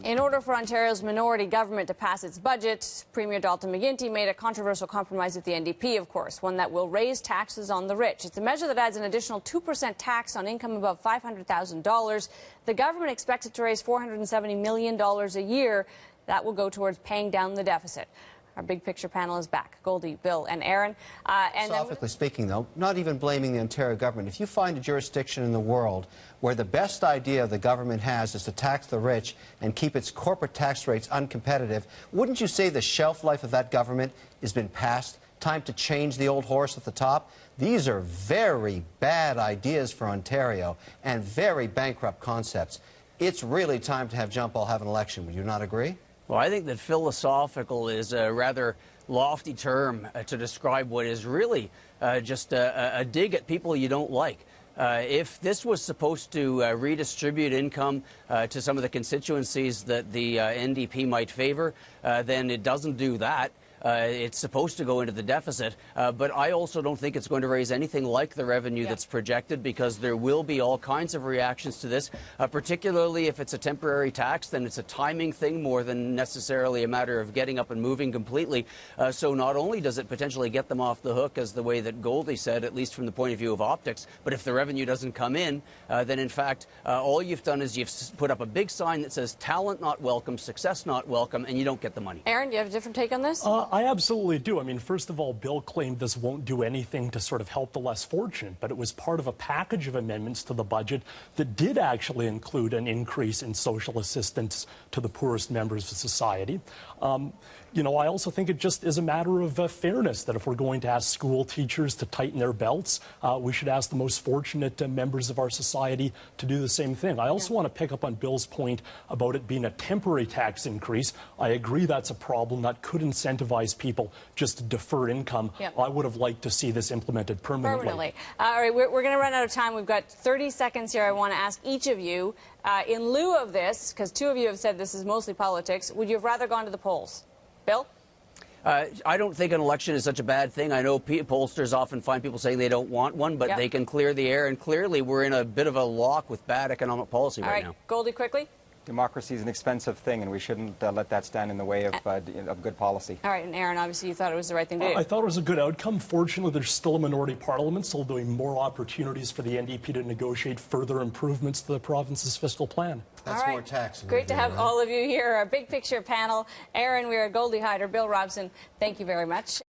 In order for Ontario's minority government to pass its budget, Premier Dalton McGuinty made a controversial compromise with the NDP, of course, one that will raise taxes on the rich. It's a measure that adds an additional 2% tax on income above $500,000. The government expects it to raise $470 million a year. That will go towards paying down the deficit. Our big picture panel is back. Goldie, Bill, and Erin. Philosophically speaking, though, not even blaming the Ontario government. If you find a jurisdiction in the world where the best idea the government has is to tax the rich and keep its corporate tax rates uncompetitive, wouldn't you say the shelf life of that government has been past? Time to change the old horse at the top? These are very bad ideas for Ontario and very bankrupt concepts. It's really time to have John Paul have an election. Would you not agree? Well, I think that philosophical is a rather lofty term to describe what is really just a dig at people you don't like. If this was supposed to redistribute income to some of the constituencies that the NDP might favor, then it doesn't do that. It's supposed to go into the deficit, but I also don't think it's going to raise anything like the revenue that's projected, because there will be all kinds of reactions to this, particularly if it's a temporary tax. Then it's a timing thing more than necessarily a matter of getting up and moving completely. So not only does it potentially get them off the hook, as the way that Goldie said, at least from the point of view of optics, but if the revenue doesn't come in, then in fact all you've done is you've put up a big sign that says talent not welcome, success not welcome, and you don't get the money. Erin, do you have a different take on this? I absolutely do. I mean, first of all, Bill claimed this won't do anything to sort of help the less fortunate, but it was part of a package of amendments to the budget that did actually include an increase in social assistance to the poorest members of society. You know, I also think it just is a matter of fairness that if we're going to ask school teachers to tighten their belts, we should ask the most fortunate members of our society to do the same thing. I also want to pick up on Bill's point about it being a temporary tax increase. I agree that's a problem. That could incentivize people just to defer income. I would have liked to see this implemented permanently. All right, we're going to run out of time. We've got 30 seconds here. I want to ask each of you, in lieu of this, because two of you have said this is mostly politics, would you have rather gone to the polls? Bill? I don't think an election is such a bad thing. I know pollsters often find people saying they don't want one, but they can clear the air, and clearly we're in a bit of a lock with bad economic policy right now. Goldie, quickly? Democracy is an expensive thing, and we shouldn't let that stand in the way of good policy. All right, and Erin, obviously you thought it was the right thing to do. I thought it was a good outcome. Fortunately, there's still a minority parliament, so there'll be more opportunities for the NDP to negotiate further improvements to the province's fiscal plan. That's more tax. Great to have all of you here. Our big picture panel, Erin Weir, Goldie Hyder, Bill Robson, thank you very much.